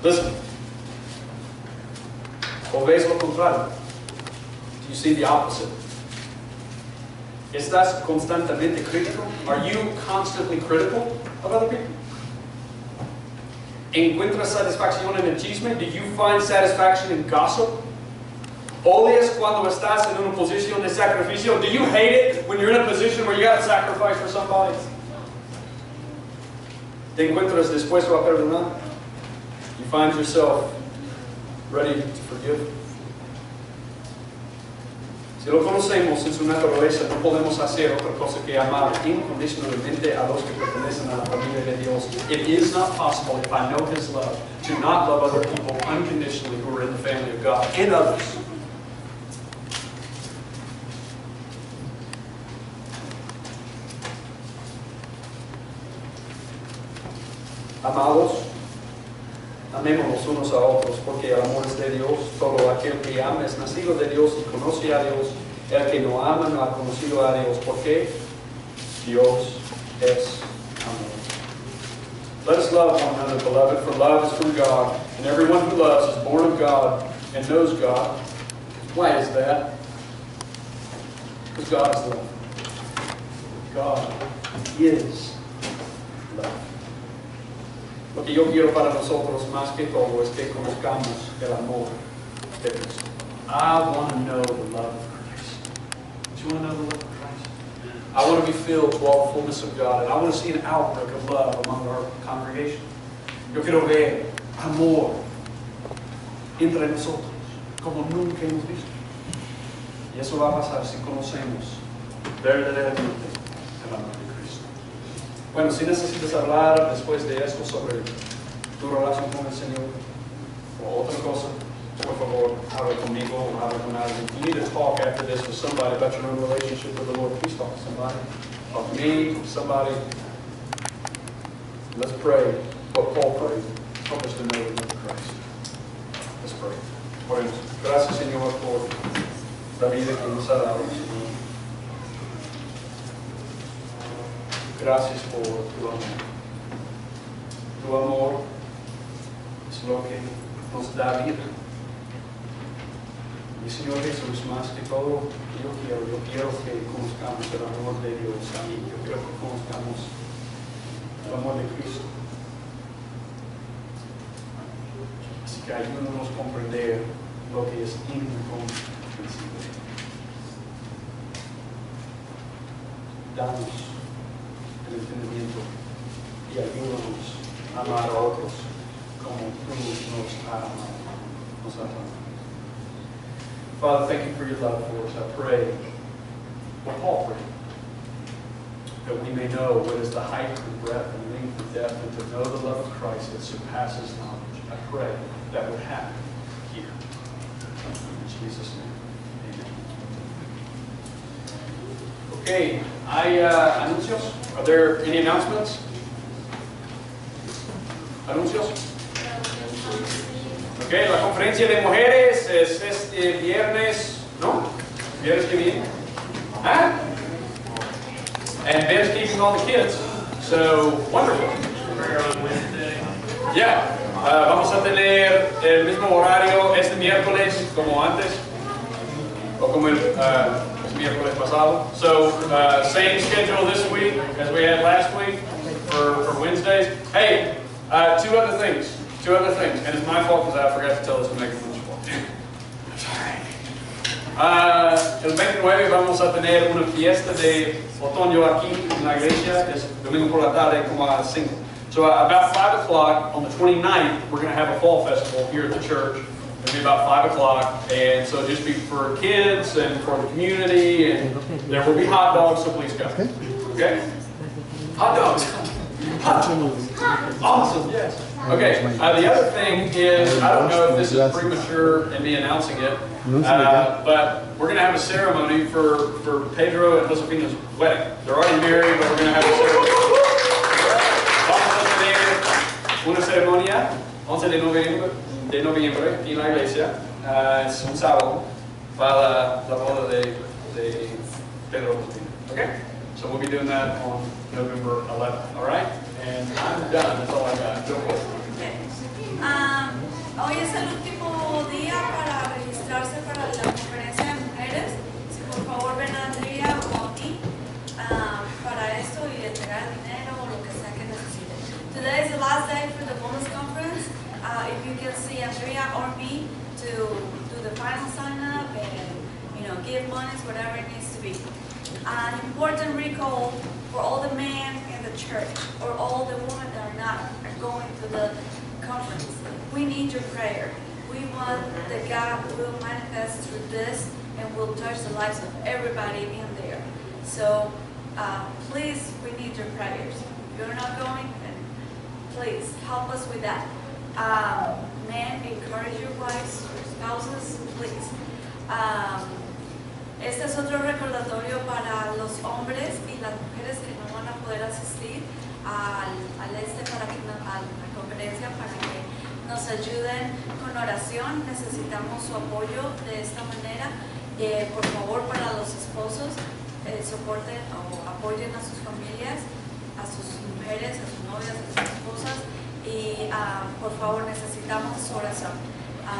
Listen. ¿O ves lo contrario? Do you see the opposite? ¿Estás constantemente crítico? Are you constantly critical of other people? ¿Encuentras satisfacción en el chisme? Do you find satisfaction in gossip? ¿Odias cuando estás en una posición de sacrificio? Do you hate it when you're in a position where you got to sacrifice for somebody? ¿Te encuentras dispuesto a perdonar? You find yourself ready to forgive? Si lo conocemos en su naturaleza, no podemos hacer otra cosa que amar incondicionalmente a los que pertenecen a la familia de Dios. It is not possible, if I know His love, to not love other people unconditionally who are in the family of God and others. Amados, amémonos unos a otros, porque el amor es de Dios. Todo aquel que ama es nacido de Dios y conoce a Dios. El que no ama no ha conocido a Dios. ¿Por qué? Dios es amor. Let us love one another, beloved, for love is from God, and everyone who loves is born of God and knows God. Why is that? Because God is love. God is love. Lo que yo quiero para nosotros más que todo es que conozcamos el amor de Cristo. I want to know the love of Christ. Do you want to know the love of Christ? I want to be filled to all the fullness of God, and I want to see an outbreak of love among our congregation. Yo quiero ver amor entre nosotros como nunca hemos visto. Y eso va a pasar si conocemos verdaderamente el amor de Cristo. Bueno, si necesitas hablar después de esto sobre tu relación con el Señor o otra cosa, por favor, habla conmigo o habla con alguien. If you need to talk after this with somebody about your own relationship with the Lord, please talk to somebody. Talk to me, somebody. Let's pray what Paul prayed. Help us to know the love of Christ. Let's pray. Oremos. Gracias, Señor, por la vida que nos ha dado, Señor. Gracias por tu amor. Tu amor es lo que nos da vida. Y Señor Jesús, más que todo, yo quiero que conozcamos el amor de Dios a mí. Yo quiero que conozcamos el amor de Cristo. Así que ayúdanos a comprender lo que es incomprensible. Danos el entendimiento y ayúdanos a amar a otros como tú nos has amado. Father, thank you for your love for us. I pray, what Paul prayed, that we may know what is the height and breadth and length and depth, and to know the love of Christ that surpasses knowledge. I pray that would happen here. In Jesus' name, amen. Okay, anuncios. Are there any announcements? Anuncios. Okay, la conferencia de mujeres es este viernes, ¿no? Viernes que viene. ¿Ah? And Ben's keeping all the kids. So, wonderful. Yeah. Vamos a tener el mismo horario este miércoles como antes, o como el miércoles pasado. So, same schedule this week as we had last week for Wednesdays. Hey, two other things, and it's my fault because I forgot to tell this to Megan when she walked in. El 29 vamos a tener una fiesta de otoño aquí en la iglesia, es domingo por la tarde como a las 5. So about 5 o'clock on the 29th, we're going to have a fall festival here at the church. It'll be about 5 o'clock, and so just be for kids and for the community, and there will be hot dogs, so please come. Okay? Hot dogs. Hot dogs. Awesome, yes. Okay, the other thing is, I don't know if this is premature in me announcing it, but we're going to have a ceremony for Pedro and Josefina's wedding. They're already married, but we're going to have a ceremony. Una ceremonia, 11 de noviembre, en la iglesia. Es un sábado para la boda de Pedro y Josefina. Okay? So we'll be doing that on November 11th, all right? And I'm done. That's all I got. Go for it. Hoy es el último día para registrarse para la conferencia de mujeres. Si por favor ven a Andrea o a mí para esto y entregar dinero o lo que sea que necesiten. Today is the last day for the bonus conference. If you can see Andrea or me to do the final sign up and give monies, whatever it needs to be. An important recall for all the men in the church or all the women that are not going to the conference. We need your prayer. We want that God will manifest through this and will touch the lives of everybody in there. So please, we need your prayers. If you're not going, then please help us with that. Men, encourage your wives, your spouses, please. Este es otro recordatorio para los hombres y las mujeres que no van a poder asistir al nos ayuden con oración. Necesitamos su apoyo de esta manera. Por favor, para los esposos, soporten o apoyen a sus familias, a sus mujeres, a sus novias, a sus esposas. Y por favor, necesitamos su oración.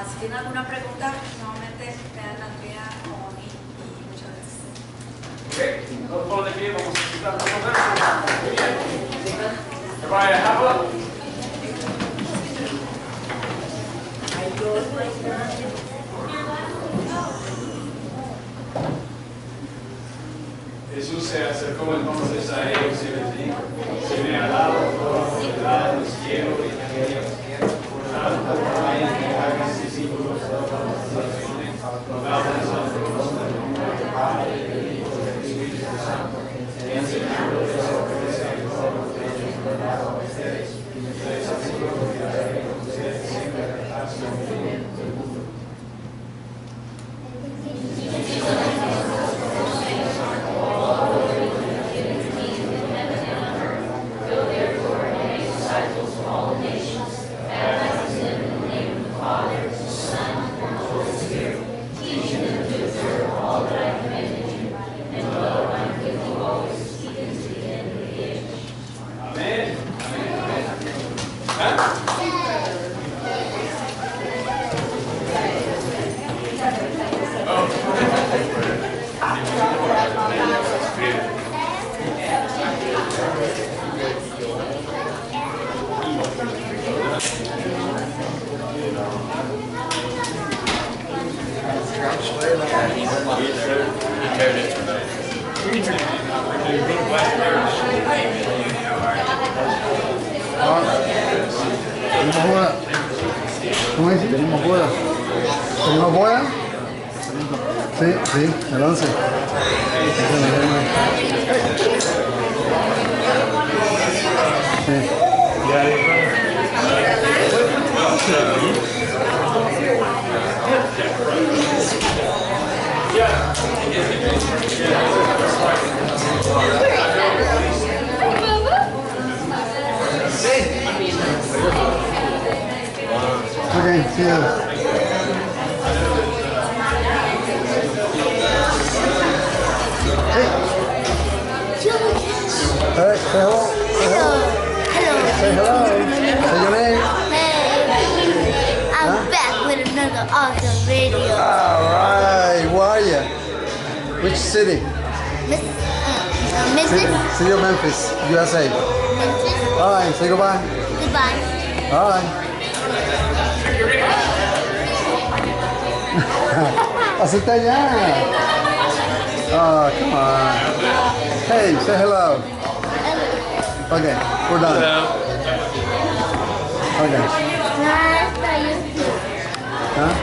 Si tienen alguna pregunta, nuevamente vean a Andrea o a mí. Y muchas gracias. Ok, todos de pie, vamos a citar los versos. Muy bien. Everybody, have up. Jesús se acercó entonces a ellos y les dijo: se me ha dado toda autoridad en los cielos y en la tierra. Por tanto, vayan y hagan discípulos de todas las naciones, dándoles a todos el nombre del Padre, del Hijo y del Espíritu Santo, enseñándoles a obedecer todo lo que ellos han mandado a ustedes. Les aseguro que estaré con ustedes siempre hasta el fin del mundo. ¿Cómo dice? Tenemos boda. ¿Tenemos boda? Sí, sí, el 11. Sí. Okay, see you. Hey. Hey, say hello. Say hello. Say your name. Hey, I'm back with another awesome video. Alright, where are you? Which city? Memphis. City of Memphis, USA. Memphis. Alright, say goodbye. Goodbye. Alright. Acepta ya. Oh, come on. Hey, say hello. Okay, we're done. Okay. Nice. Huh?